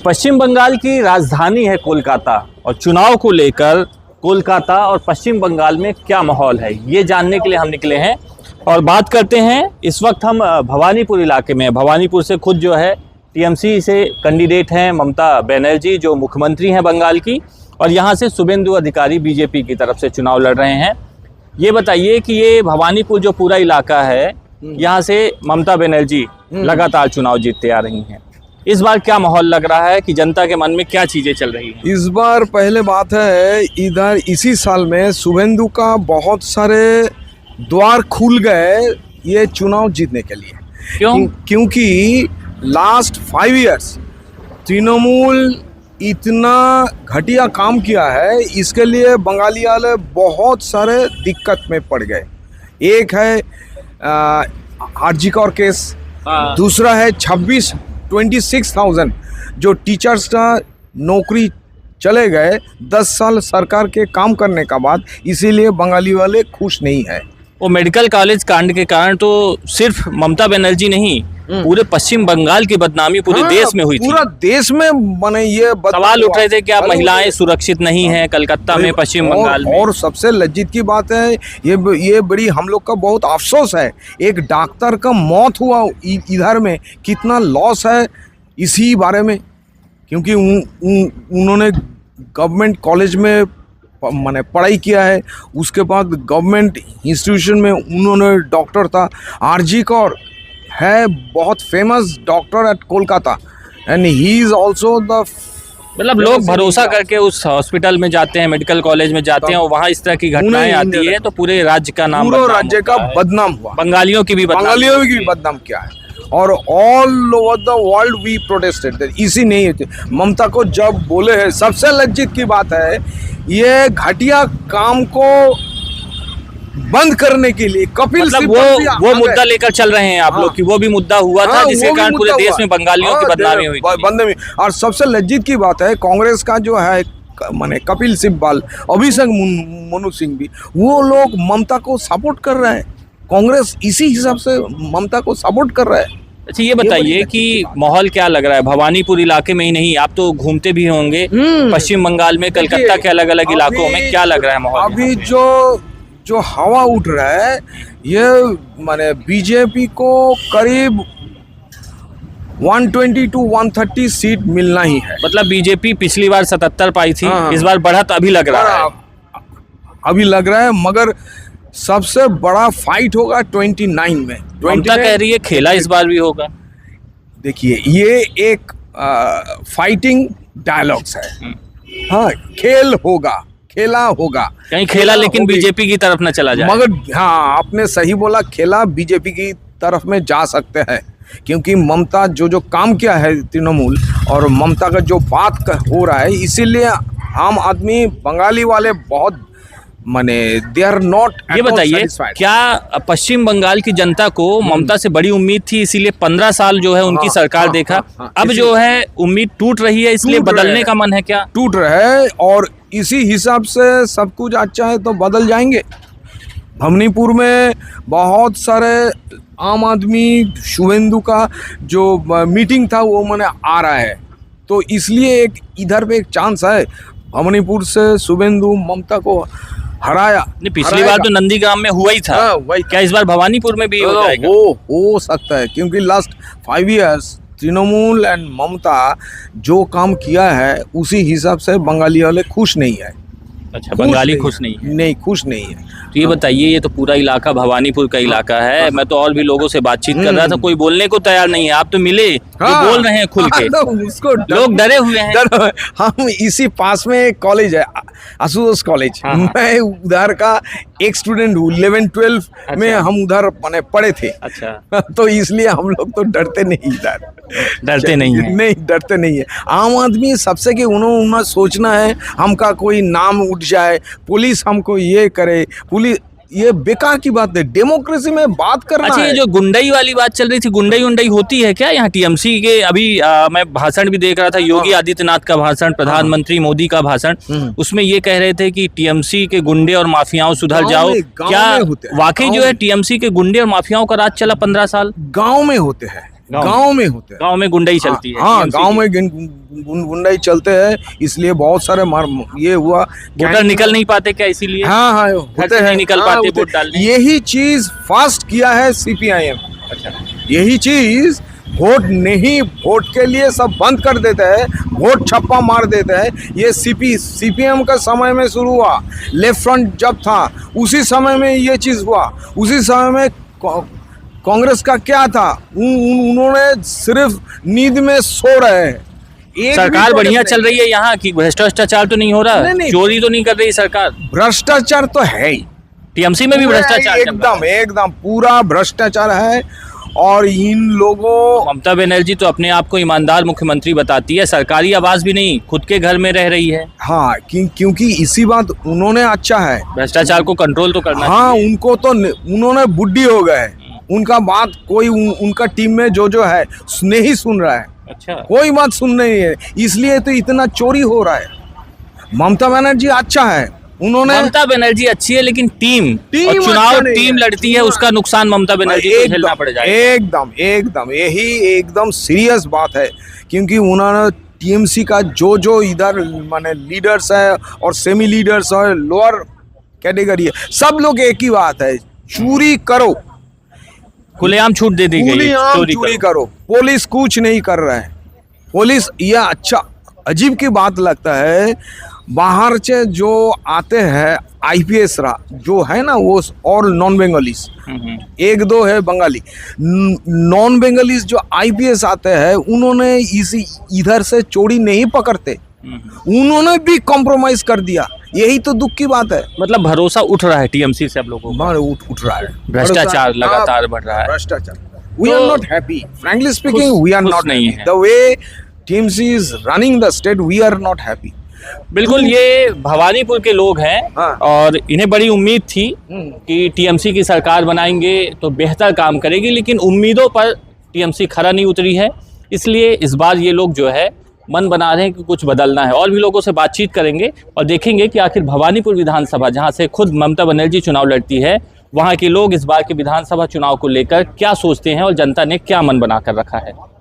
पश्चिम बंगाल की राजधानी है कोलकाता और चुनाव को लेकर कोलकाता और पश्चिम बंगाल में क्या माहौल है ये जानने के लिए हम निकले हैं और बात करते हैं। इस वक्त हम भवानीपुर इलाके में, भवानीपुर से खुद जो है टीएमसी से कैंडिडेट हैं ममता बनर्जी जो मुख्यमंत्री हैं बंगाल की, और यहाँ से शुभेंदु अधिकारी बीजेपी की तरफ से चुनाव लड़ रहे हैं। ये बताइए कि ये भवानीपुर जो पूरा इलाका है यहाँ से ममता बनर्जी लगातार चुनाव जीतते आ रही हैं, इस बार क्या माहौल लग रहा है कि जनता के मन में क्या चीजें चल रही हैं? इस बार पहले बात है इधर इसी साल में शुभेंदु का बहुत सारे द्वार खुल गए ये चुनाव जीतने के लिए। क्यों? क्योंकि लास्ट 5 इयर्स तृणमूल इतना घटिया काम किया है, इसके लिए बंगाली वाले बहुत सारे दिक्कत में पड़ गए। एक है आरजी कौर केस, दूसरा है 26,000 जो टीचर्स का नौकरी चले गए 10 साल सरकार के काम करने का बाद, इसीलिए बंगाली वाले खुश नहीं है। वो मेडिकल कॉलेज कांड के कारण तो सिर्फ ममता बनर्जी नहीं पूरे पश्चिम बंगाल की बदनामी पूरे देश में हुई थी। पूरा देश में बने ये सवाल उठ रहे थे कि आप महिलाएं सुरक्षित नहीं हैं कलकत्ता में, पश्चिम बंगाल में। और सबसे लज्जित की बात है ये बड़ी हम लोग का बहुत अफसोस है, एक डॉक्टर का मौत हुआ इधर में, कितना लॉस है इसी बारे में। क्योंकि उन्होंने गवर्नमेंट कॉलेज में मैंने पढ़ाई किया है, उसके बाद गवर्नमेंट इंस्टीट्यूशन में उन्होंने डॉक्टर था। आरजी कौर है बहुत famous doctor at Kolkata and he is also the, मतलब लोग भरोसा करके उस हॉस्पिटल में जाते हैं, मेडिकल कॉलेज में जाते हैं और वहाँ इस तरह की घटनाएं आती है तो पूरे राज्य का नाम, पूरे राज्य का बदनाम हुआ, बंगालियों की भी बदनाम किया है। और all over the world we protested. इसी नहीं होती ममता को जब बोले हैं, सबसे लज्जित की बात है ये घटिया काम को बंद करने के लिए कपिल मतलब वो मुद्दा लेकर चल रहे हैं आप लोग कि वो भी मुद्दा हुआ था जिसके कारण पूरे देश में बंगालियों की बदनामी हुई थी। और सबसे लज्जित की बात है कांग्रेस का जो है माने कपिल सिब्बल, अभिषेक मनु सिंह भी, वो लोग ममता को सपोर्ट कर रहे हैं। कांग्रेस इसी हिसाब से ममता को सपोर्ट कर रहा है। अच्छा ये बताइए कि माहौल क्या लग रहा है भवानीपुर इलाके में ही नहीं, आप तो घूमते भी होंगे पश्चिम बंगाल में, कलकत्ता के अलग अलग इलाकों में, क्या लग रहा है माहौल? अभी जो हवा उठ रहा है ये माने बीजेपी को करीब 120 to 130 सीट मिलना ही है। मतलब बीजेपी पिछली बार 77 पाई थी, इस बार बढ़त अभी लग रहा है, मगर सबसे बड़ा फाइट होगा 29 में। ममता कह रही है खेला इस बार भी होगा। देखिए ये एक फाइटिंग डायलॉग्स है। हाँ, खेला होगा कहीं खेला लेकिन बीजेपी की तरफ न चला जाए। मगर हाँ आपने सही बोला, खेला बीजेपी की तरफ में जा सकते हैं। क्योंकि ममता जो काम किया है तृणमूल और ममता का जो बात हो रहा है, इसीलिए आम आदमी बंगाली वाले बहुत माने दे आर नॉट। ये बताइए क्या पश्चिम बंगाल की जनता को ममता से बड़ी उम्मीद थी, इसीलिए 15 साल जो है उनकी सरकार देखा, अब जो है उम्मीद टूट रही है, इसलिए बदलने का मन है? क्या टूट रहा है और इसी हिसाब से सब कुछ अच्छा है तो बदल जाएंगे। भवानीपुर में बहुत सारे आम आदमी शुभेंदु का जो मीटिंग था वो मैंने आ रहा है, तो इसलिए एक इधर पे एक चांस है भवानीपुर से शुभेंदु ममता को हराया। पिछली बार तो नंदीग्राम में हुआ ही था, क्या इस बार भवानीपुर में भी हो जाएगा? हो सकता है, क्योंकि लास्ट 5 इयर्स तृणमूल एंड ममता जो काम किया है उसी हिसाब से बंगाली वाले खुश नहीं है। अच्छा, बंगाली खुश नहीं है? नहीं, खुश नहीं है। तो ये बताइए, ये तो पूरा इलाका भवानीपुर का इलाका है, मैं तो और भी लोगों से बातचीत कर रहा था, कोई बोलने को तैयार नहीं है। आप तो मिले, बोल रहे हैं खुल के, उसको लोग डरे हुए हैं। हम इसी पास में एक कॉलेज है आशुतोष कॉलेज, मैं उधर का एक स्टूडेंट हूँ, 11-12 में हम उधर पढ़े थे। अच्छा, तो इसलिए हम लोग तो डरते नहीं, इधर डरते नहीं है। नहीं, डरते नहीं है। आम आदमी सबसे कि उन्होंने सोचना है हमका कोई नाम उठ जाए, पुलिस हमको ये करे, पुलिस ये बेकार की बात है, डेमोक्रेसी में बात करना। अच्छा, ये जो गुंडई वाली बात चल रही थी, गुंडई होती है क्या यहाँ टीएमसी के? अभी मैं भाषण भी देख रहा था, योगी आदित्यनाथ का भाषण, प्रधानमंत्री मोदी का भाषण, उसमें ये कह रहे थे कि टीएमसी के गुंडे और माफियाओं सुधर जाओ। क्या वाकई जो है टीएमसी के गुंडे और माफियाओं का राज चला 15 साल? गाँव में होते हैं, गांव में होते हैं। गांव में गुंडाई चलती है। हाँ, TMC गांव की। में गुंडाई चलते हैं, इसलिए बहुत सारे ये हुआ। वोटर निकल नहीं पाते क्या इसीलिए? हाँ हाँ, घर होते से हैं, नहीं निकल हाँ, पाते होते- वोट डालने। यही चीज फास्ट किया है CPIM। अच्छा, यही चीज वोट के लिए सब बंद कर देते हैं, वोट छप्पा मार देते हैं। ये CPM का समय में शुरू हुआ, लेफ्ट फ्रंट जब था उसी समय में ये चीज हुआ। उसी समय में कांग्रेस का क्या था, उन्होंने सिर्फ नींद में सो रहे हैं। एक सरकार भी बढ़िया प्रोजेक्ट चल रही है यहाँ की, भ्रष्टाचार तो नहीं हो रहा? नहीं। चोरी तो नहीं कर रही सरकार? भ्रष्टाचार तो है ही, टीएमसी में भी भ्रष्टाचार चल रहा है। एकदम पूरा भ्रष्टाचार है। और इन लोगों, ममता बनर्जी तो अपने आप को ईमानदार मुख्यमंत्री बताती है, सरकारी आवास भी नहीं, खुद के घर में रह रही है। हाँ, क्योंकि इसी बात उन्होंने अच्छा है, भ्रष्टाचार को कंट्रोल तो करना हाँ, चाहिए। उनको तो उन्होंने बुड्ढी हो गए, उनका बात कोई उनका टीम में जो है नहीं सुन रहा है, अच्छा, कोई बात सुन नहीं है, इसलिए तो इतना चोरी हो रहा है। ममता बनर्जी अच्छा है, उन्होंने ममता बनर्जी अच्छी है, लेकिन टीम और अच्छा चुनाव नहीं टीम है। लड़ती है, उसका नुकसान ममता बनर्जी को झेलना पड़ जाएगा। एकदम यही एकदम सीरियस बात है, क्योंकि उन्होंने TMC का जो इधर माने लीडर्स है और सेमी लीडर्स है, लोअर कैटेगरी है, सब लोग एक ही बात है, चोरी करो, खुलेआम छूट दे दी गई है, खुलेआम चोरी करो। पुलिस कुछ नहीं कर रहा है। पुलिस, यह अच्छा अजीब की बात लगता है, बाहर से जो आते हैं IPS जो है ना, वो और नॉन बंगालीज, एक दो है बंगाली, नॉन बंगालीज जो IPS आते हैं, उन्होंने इधर से चोरी नहीं पकड़ते, उन्होंने भी कॉम्प्रोमाइज कर दिया। यही तो दुख की बात है। मतलब भरोसा उठ रहा है TMC से अब लोगों को। उठ रहा है, भ्रष्टाचार भरोसा- लगातार बढ़ रहा है। भ्रष्टाचार, we तो are not happy, frankly speaking, खुश- we are खुश not नहीं happy. है। The way TMC is running the state, we are not happy. बिल्कुल, ये भवानीपुर के लोग हैं। हाँ। और इन्हें बड़ी उम्मीद थी कि TMC की सरकार बनाएंगे तो बेहतर काम करेगी, लेकिन उम्मीदों पर TMC खरा नहीं उतरी है। इसलिए इस बार ये लोग जो है मन बना रहे हैं कि कुछ बदलना है। और भी लोगों से बातचीत करेंगे और देखेंगे कि आखिर भवानीपुर विधानसभा, जहां से खुद ममता बनर्जी चुनाव लड़ती है, वहां के लोग इस बार के विधानसभा चुनाव को लेकर क्या सोचते हैं और जनता ने क्या मन बना कर रखा है।